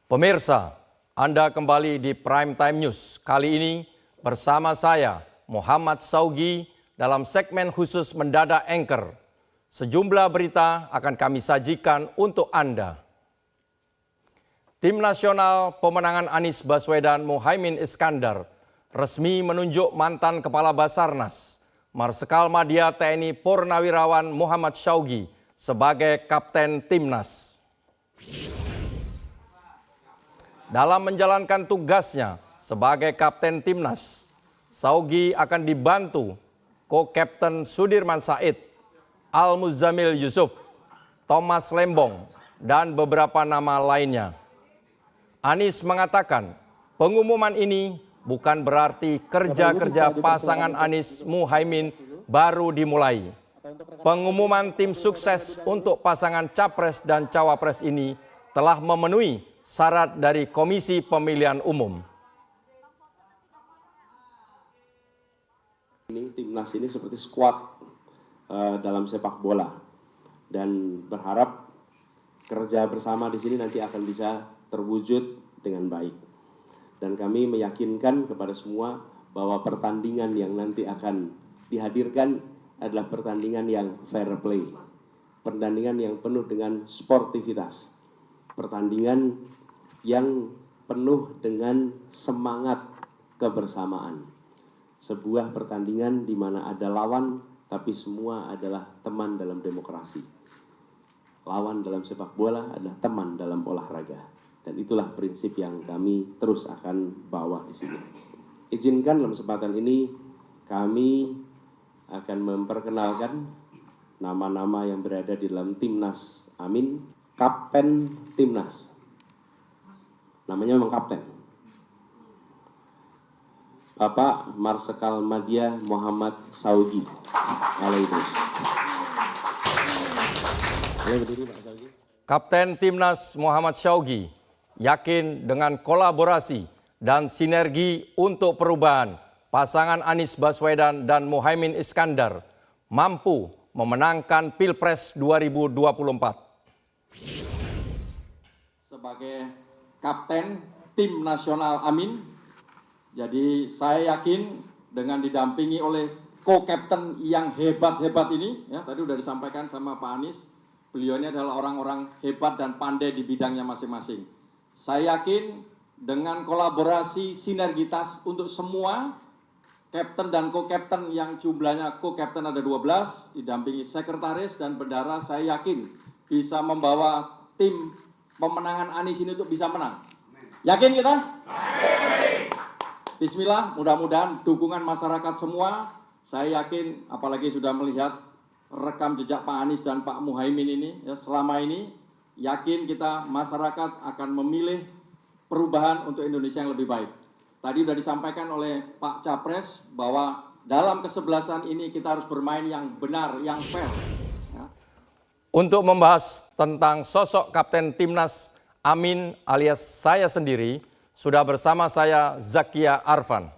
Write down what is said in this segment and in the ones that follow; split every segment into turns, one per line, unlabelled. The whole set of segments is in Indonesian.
Pemirsa, Anda kembali di Prime Time News. Kali ini bersama saya, Muhammad Syaugi, dalam segmen khusus Mendadak Anchor. Sejumlah berita akan kami sajikan untuk Anda. Tim Nasional Pemenangan Anies Baswedan Muhaimin Iskandar resmi menunjuk mantan Kepala Basarnas, Marsikal Madya TNI Purnawirawan Muhammad Syaugi sebagai Kapten Timnas. Dalam menjalankan tugasnya sebagai Kapten Timnas, Syaugi akan dibantu Co-Kapten Sudirman Said, Al-Muzammil Yusuf, Thomas Lembong, dan beberapa nama lainnya. Anies mengatakan pengumuman ini bukan berarti kerja-kerja pasangan Anies Muhaimin baru dimulai. Pengumuman tim sukses untuk pasangan Capres dan Cawapres ini telah memenuhi syarat dari Komisi Pemilihan Umum.
Timnas ini seperti skuad dalam sepak bola dan berharap kerja bersama di sini nanti akan bisa terwujud dengan baik. Dan kami meyakinkan kepada semua bahwa pertandingan yang nanti akan dihadirkan adalah pertandingan yang fair play, pertandingan yang penuh dengan sportivitas, pertandingan yang penuh dengan semangat kebersamaan. Sebuah pertandingan di mana ada lawan, tapi semua adalah teman dalam demokrasi. Lawan dalam sepak bola adalah teman dalam olahraga. Dan itulah prinsip yang kami terus akan bawa di sini. Izinkan dalam kesempatan ini kami akan memperkenalkan nama-nama yang berada di dalam Timnas Amin, Kapten Timnas. Namanya memang Kapten. Bapak Marsikal Madya Muhammad Syaugi.
Kapten Timnas Muhammad Syaugi yakin dengan kolaborasi dan sinergi untuk perubahan, pasangan Anies Baswedan dan Muhaimin Iskandar mampu memenangkan Pilpres 2024.
Sebagai Kapten Tim Nasional Amin, jadi saya yakin dengan didampingi oleh co-kapten yang hebat-hebat ini, ya tadi sudah disampaikan sama Pak Anies, beliau ini adalah orang-orang hebat dan pandai di bidangnya masing-masing. Saya yakin dengan kolaborasi sinergitas untuk semua kapten dan co-kapten yang jumlahnya co-kapten ada 12, didampingi sekretaris dan bendara, saya yakin bisa membawa tim pemenangan Anies ini untuk bisa menang. Yakin kita? Bismillah, mudah-mudahan dukungan masyarakat semua, saya yakin apalagi sudah melihat rekam jejak Pak Anies dan Pak Muhaimin ini, ya selama ini, yakin kita masyarakat akan memilih perubahan untuk Indonesia yang lebih baik. Tadi sudah disampaikan oleh Pak Capres bahwa dalam kesebelasan ini kita harus bermain yang benar, yang fair. Ya.
Untuk membahas tentang sosok Kapten Timnas Amin alias saya sendiri, sudah bersama saya Zakia Arfan.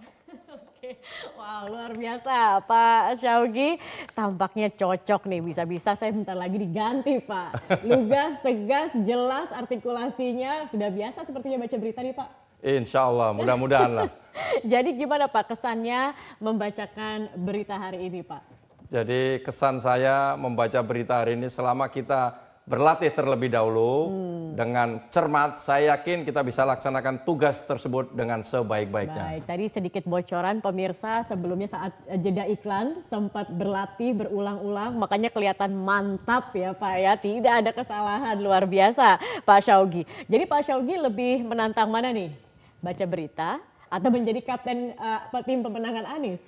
Wow, luar biasa Pak Syaugi, tampaknya cocok nih, bisa-bisa saya bentar lagi diganti Pak. Lugas, tegas, jelas artikulasinya, sudah biasa sepertinya baca berita nih Pak.
Insya Allah, mudah-mudahan lah.
Jadi gimana Pak kesannya membacakan berita hari ini Pak?
Jadi kesan saya membaca berita hari ini selama kita berlatih terlebih dahulu dengan cermat, saya yakin kita bisa laksanakan tugas tersebut dengan sebaik-baiknya.
Baik, tadi sedikit bocoran pemirsa, sebelumnya saat jeda iklan sempat berlatih berulang-ulang, makanya kelihatan mantap ya Pak ya, tidak ada kesalahan, luar biasa Pak Syaugi. Jadi Pak Syaugi lebih menantang mana nih? Baca berita atau menjadi kapten tim pemenangan Anies?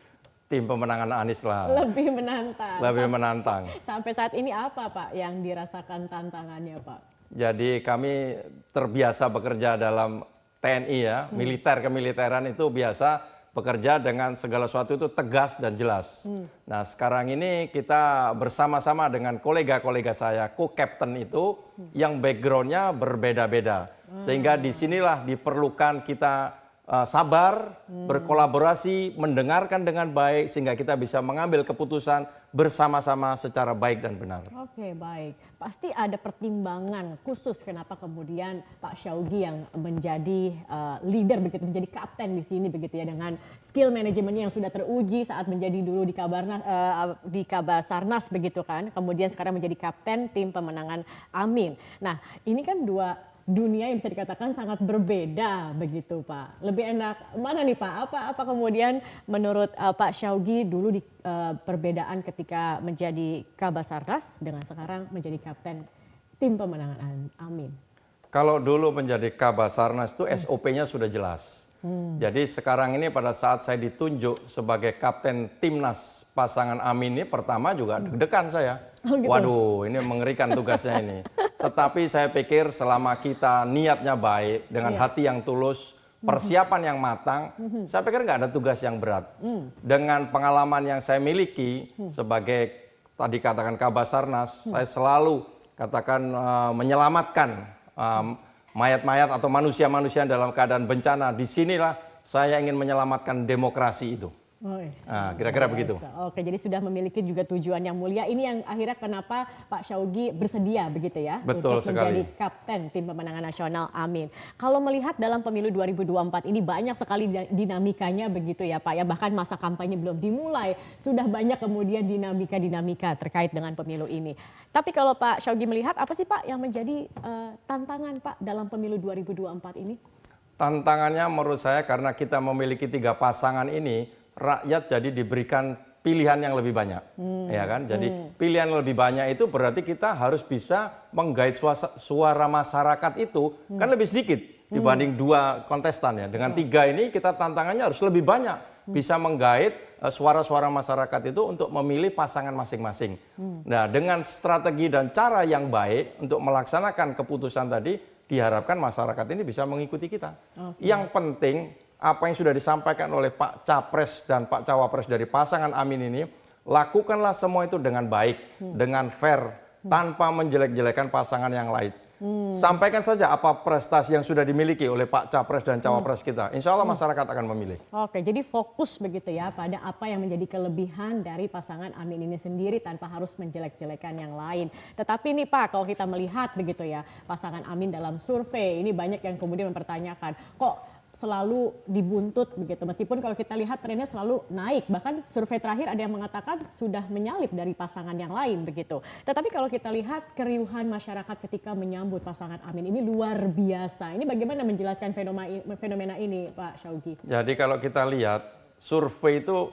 Tim pemenangan Anies lah.
Lebih menantang.
Lebih menantang.
Sampai saat ini apa Pak yang dirasakan tantangannya Pak?
Jadi kami terbiasa bekerja dalam TNI ya, militer kemiliteran itu biasa bekerja dengan segala sesuatu itu tegas dan jelas. Nah sekarang ini kita bersama-sama dengan kolega-kolega saya, co-kapten itu yang backgroundnya berbeda-beda. Sehingga disinilah diperlukan kita sabar, berkolaborasi, mendengarkan dengan baik sehingga kita bisa mengambil keputusan bersama-sama secara baik dan benar.
Oke, baik. Pasti ada pertimbangan khusus kenapa kemudian Pak Syawgi yang menjadi leader begitu, menjadi kapten di sini begitu ya, dengan skill manajemennya yang sudah teruji saat menjadi dulu di Kabasarnas begitu kan. Kemudian sekarang menjadi kapten tim pemenangan Amin. Nah, ini kan dua dunia yang bisa dikatakan sangat berbeda begitu Pak. Lebih enak mana nih Pak? Apa kemudian menurut Pak Syawgi dulu di perbedaan ketika menjadi Kabasarnas dengan sekarang menjadi kapten tim pemenangan Amin?
Kalau dulu menjadi Kabasarnas itu SOP-nya sudah jelas. Jadi sekarang ini pada saat saya ditunjuk sebagai kapten timnas pasangan Amin ini pertama juga deg-degan saya.
Oh, gitu?
Waduh, ini mengerikan tugasnya ini. Tetapi saya pikir selama kita niatnya baik, dengan hati yang tulus, persiapan yang matang, saya pikir nggak ada tugas yang berat. Dengan pengalaman yang saya miliki sebagai tadi katakan Kabasarnas, saya selalu katakan menyelamatkan mayat-mayat atau manusia-manusia dalam keadaan bencana. Disinilah saya ingin menyelamatkan demokrasi itu.
Oh,
Nah, kira-kira begitu.
Oke, jadi sudah memiliki juga tujuan yang mulia. Ini yang akhirnya kenapa Pak Syawgi bersedia begitu ya
Betul
untuk menjadi
sekali.
kapten tim pemenangan nasional Amin. Kalau melihat dalam pemilu 2024 ini banyak sekali dinamikanya begitu ya Pak ya, bahkan masa kampanye belum dimulai sudah banyak kemudian dinamika terkait dengan pemilu ini. Tapi kalau Pak Syawgi melihat apa sih Pak yang menjadi tantangan Pak dalam pemilu 2024 ini?
Tantangannya menurut saya karena kita memiliki 3 pasangan ini, rakyat jadi diberikan pilihan yang lebih banyak, ya kan? Jadi pilihan yang lebih banyak itu berarti kita harus bisa menggait suara masyarakat itu kan lebih sedikit dibanding 2 kontestan ya. Dengan 3 ini kita tantangannya harus lebih banyak bisa menggait suara-suara masyarakat itu untuk memilih pasangan masing-masing. Nah, dengan strategi dan cara yang baik untuk melaksanakan keputusan tadi, diharapkan masyarakat ini bisa mengikuti kita. Yang penting apa yang sudah disampaikan oleh Pak Capres dan Pak Cawapres dari pasangan Amin ini, lakukanlah semua itu dengan baik, dengan fair, tanpa menjelek-jelekan pasangan yang lain. Sampaikan saja apa prestasi yang sudah dimiliki oleh Pak Capres dan Cawapres kita. Insya Allah masyarakat akan memilih.
Oke, jadi fokus begitu ya pada apa yang menjadi kelebihan dari pasangan Amin ini sendiri tanpa harus menjelek-jelekan yang lain. Tetapi nih Pak, kalau kita melihat begitu ya, pasangan Amin dalam survei ini banyak yang kemudian mempertanyakan, kok selalu dibuntut begitu, meskipun kalau kita lihat trennya selalu naik, bahkan survei terakhir ada yang mengatakan sudah menyalip dari pasangan yang lain begitu. Tetapi kalau kita lihat keriuhan masyarakat ketika menyambut pasangan Amin ini luar biasa. Ini bagaimana menjelaskan fenomena ini Pak Syawgi?
Jadi kalau kita lihat survei itu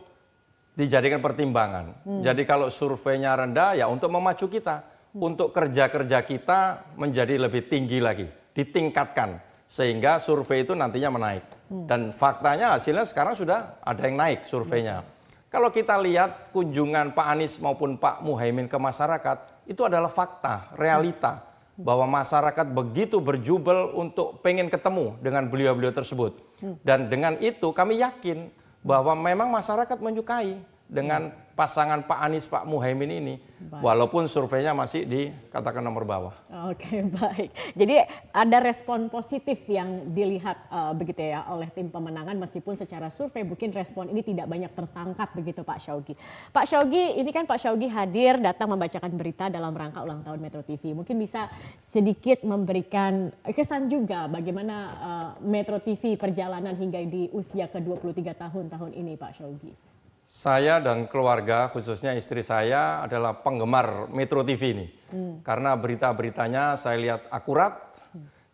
dijadikan pertimbangan. Jadi kalau surveinya rendah ya untuk memacu kita, untuk kerja-kerja kita menjadi lebih tinggi lagi, ditingkatkan. Sehingga survei itu nantinya menaik. Dan faktanya hasilnya sekarang sudah ada yang naik surveinya. Kalau kita lihat kunjungan Pak Anies maupun Pak Muhaimin ke masyarakat, itu adalah fakta, realita. Bahwa masyarakat begitu berjubel untuk pengen ketemu dengan beliau-beliau tersebut. Dan dengan itu kami yakin bahwa memang masyarakat menyukai dengan pasangan Pak Anies, Pak Muhaimin ini. Baik. Walaupun surveinya masih dikatakan nomor bawah.
Oke, baik. Jadi ada respon positif yang dilihat begitu ya oleh tim pemenangan, meskipun secara survei mungkin respon ini tidak banyak tertangkap begitu Pak Syawgi. Pak Syawgi, ini kan Pak Syawgi hadir datang membacakan berita dalam rangka ulang tahun Metro TV. Mungkin bisa sedikit memberikan kesan juga bagaimana Metro TV perjalanan hingga di usia ke-23 tahun ini Pak Syawgi.
Saya dan keluarga, khususnya istri saya, adalah penggemar Metro TV ini. Karena berita-beritanya saya lihat akurat,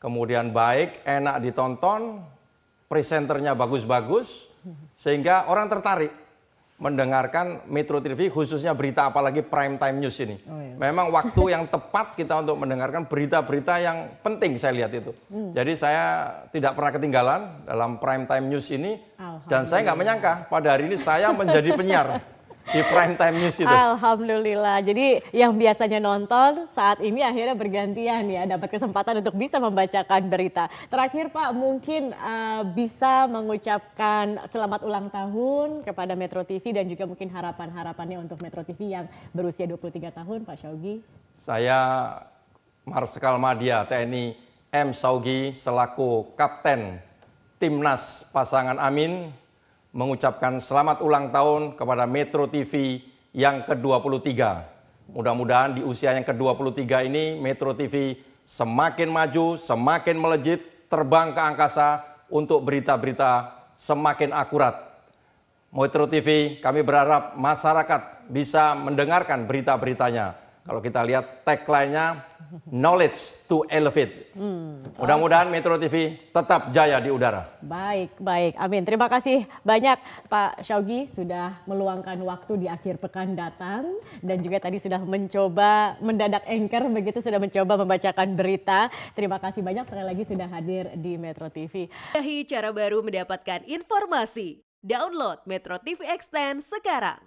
kemudian baik, enak ditonton, presenternya bagus-bagus, sehingga orang tertarik mendengarkan Metro TV, khususnya berita apalagi prime time news ini. Memang waktu yang tepat kita untuk mendengarkan berita-berita yang penting, saya lihat itu. Jadi saya tidak pernah ketinggalan dalam prime time news ini, dan saya nggak menyangka pada hari ini saya menjadi penyiar di prime time news itu.
Alhamdulillah. Jadi yang biasanya nonton saat ini akhirnya bergantian ya, dapat kesempatan untuk bisa membacakan berita. Terakhir Pak, mungkin bisa mengucapkan selamat ulang tahun kepada Metro TV dan juga mungkin harapan-harapannya untuk Metro TV yang berusia 23 tahun Pak Syawgi.
Saya Marsikal Madya TNI M. Syawgi selaku Kapten Timnas pasangan Amin mengucapkan selamat ulang tahun kepada Metro TV yang ke-23. Mudah-mudahan di usia yang ke-23 ini Metro TV semakin maju, semakin melejit, terbang ke angkasa untuk berita-berita semakin akurat. Metro TV, kami berharap masyarakat bisa mendengarkan berita-beritanya. Kalau kita lihat tagline-nya, knowledge to elevate. Mudah-mudahan Metro TV tetap jaya di udara.
Baik, baik. Amin. Terima kasih banyak Pak Syawgi sudah meluangkan waktu di akhir pekan datang. Dan juga tadi sudah mencoba mendadak anchor, begitu sudah mencoba membacakan berita. Terima kasih banyak sekali lagi sudah hadir di Metro TV.
Cara baru mendapatkan informasi. Download Metro TV Extend sekarang.